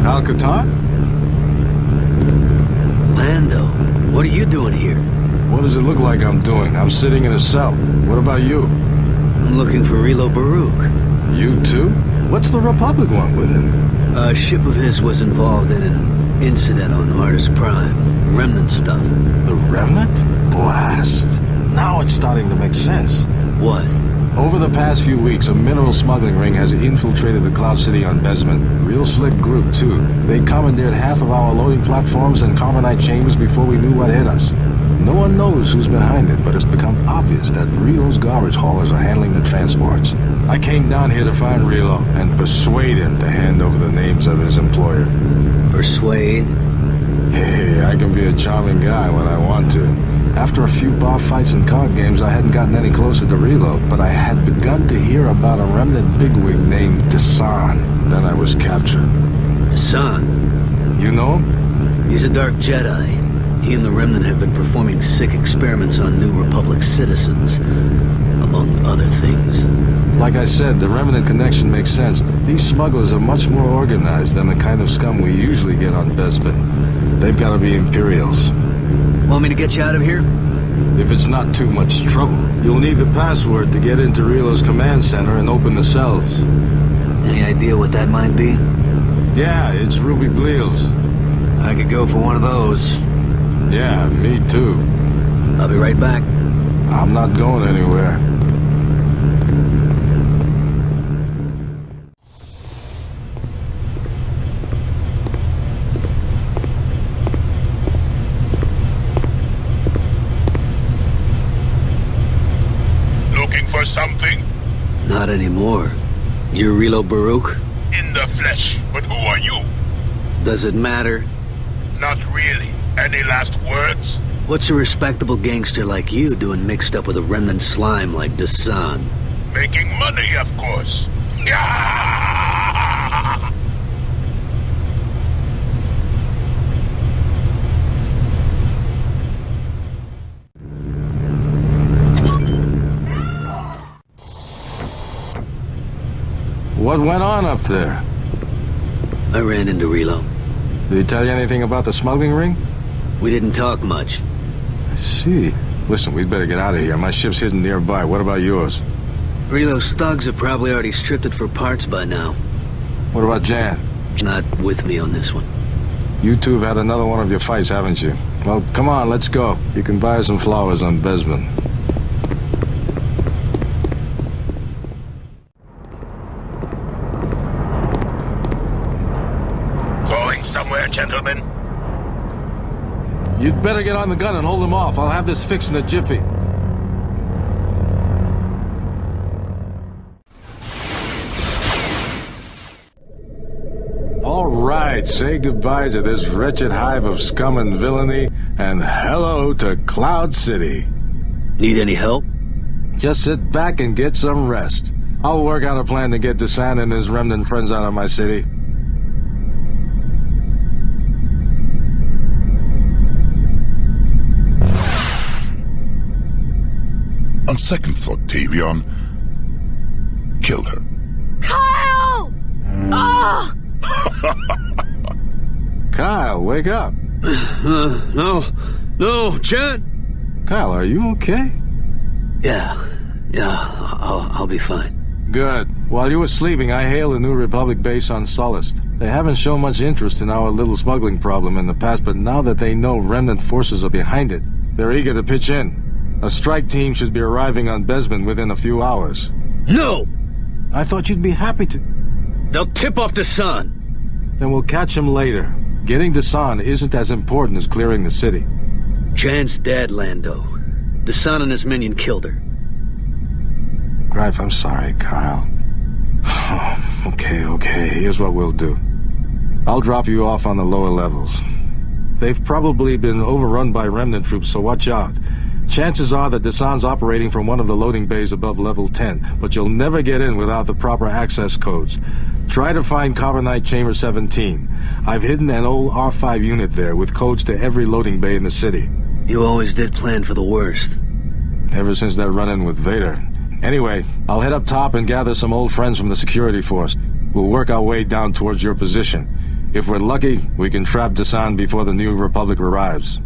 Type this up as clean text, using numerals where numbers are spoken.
Al-Qatar? Lando, what are you doing here? What does it look like I'm doing? I'm sitting in a cell. What about you? I'm looking for Rilo Baruch. You too? What's the Republic want with him? A ship of his was involved in an incident on Artus Prime. Remnant stuff. The Remnant? Blast. Now it's starting to make sense. What? Over the past few weeks, a mineral smuggling ring has infiltrated the Cloud City on Besman. Real slick group, too. They commandeered half of our loading platforms and carbonite chambers before we knew what hit us. No one knows who's behind it, but it's become obvious that Rilo's garbage haulers are handling the transports. I came down here to find Rilo and persuade him to hand over the names of his employer. Persuade? Hey, I can be a charming guy when I want to. After a few bar fights and card games, I hadn't gotten any closer to Rilo, but I had begun to hear about a remnant bigwig named Desan. Then I was captured. Desan? You know him? He's a dark Jedi. He and the Remnant have been performing sick experiments on New Republic citizens, among other things. Like I said, the Remnant connection makes sense. These smugglers are much more organized than the kind of scum we usually get on Bespin. They've got to be Imperials. Want me to get you out of here? If it's not too much trouble, you'll need the password to get into Rilo's command center and open the cells. Any idea what that might be? Yeah, it's Ruby Bleals. I could go for one of those. Yeah, me too. I'll be right back. I'm not going anywhere. Looking for something? Not anymore. You're Rilo Baruch? In the flesh. But who are you? Does it matter? Not really. Any last words? What's a respectable gangster like you doing mixed up with a remnant slime like Desan? Making money, of course. Yeah! What went on up there? I ran into Rilo. Did he tell you anything about the smuggling ring? We didn't talk much. I see. Listen, we'd better get out of here. My ship's hidden nearby. What about yours? Rilo's thugs have probably already stripped it for parts by now. What about Jan? Not with me on this one. You two have had another one of your fights, haven't you? Well, come on, let's go. You can buy her some flowers on Besman. Going somewhere, gentlemen? You'd better get on the gun and hold them off. I'll have this fixed in a jiffy. All right, say goodbye to this wretched hive of scum and villainy, and hello to Cloud City. Need any help? Just sit back and get some rest. I'll work out a plan to get Desan and his remnant friends out of my city. On second thought, Tavion, kill her. Kyle! Ah! Kyle, wake up. No, Jan. Kyle, are you okay? Yeah, I'll be fine. Good. While you were sleeping, I hailed a New Republic base on Sullust. They haven't shown much interest in our little smuggling problem in the past, but now that they know remnant forces are behind it, they're eager to pitch in. A strike team should be arriving on Besman within a few hours. No! I thought you'd be happy to. They'll tip off Desan. Then we'll catch him later. Getting Desan isn't as important as clearing the city. Jan's dead, Lando. Desan and his minion killed her. Greif, I'm sorry, Kyle. Okay. Here's what we'll do. I'll drop you off on the lower levels. They've probably been overrun by remnant troops, so watch out. Chances are that Desan's operating from one of the loading bays above level 10, but you'll never get in without the proper access codes. Try to find Carbonite Chamber 17. I've hidden an old R5 unit there with codes to every loading bay in the city. You always did plan for the worst. Ever since that run-in with Vader, Anyway, I'll head up top and gather some old friends from the security force. We'll work our way down towards your position. If we're lucky, we can trap Desan before the New Republic arrives.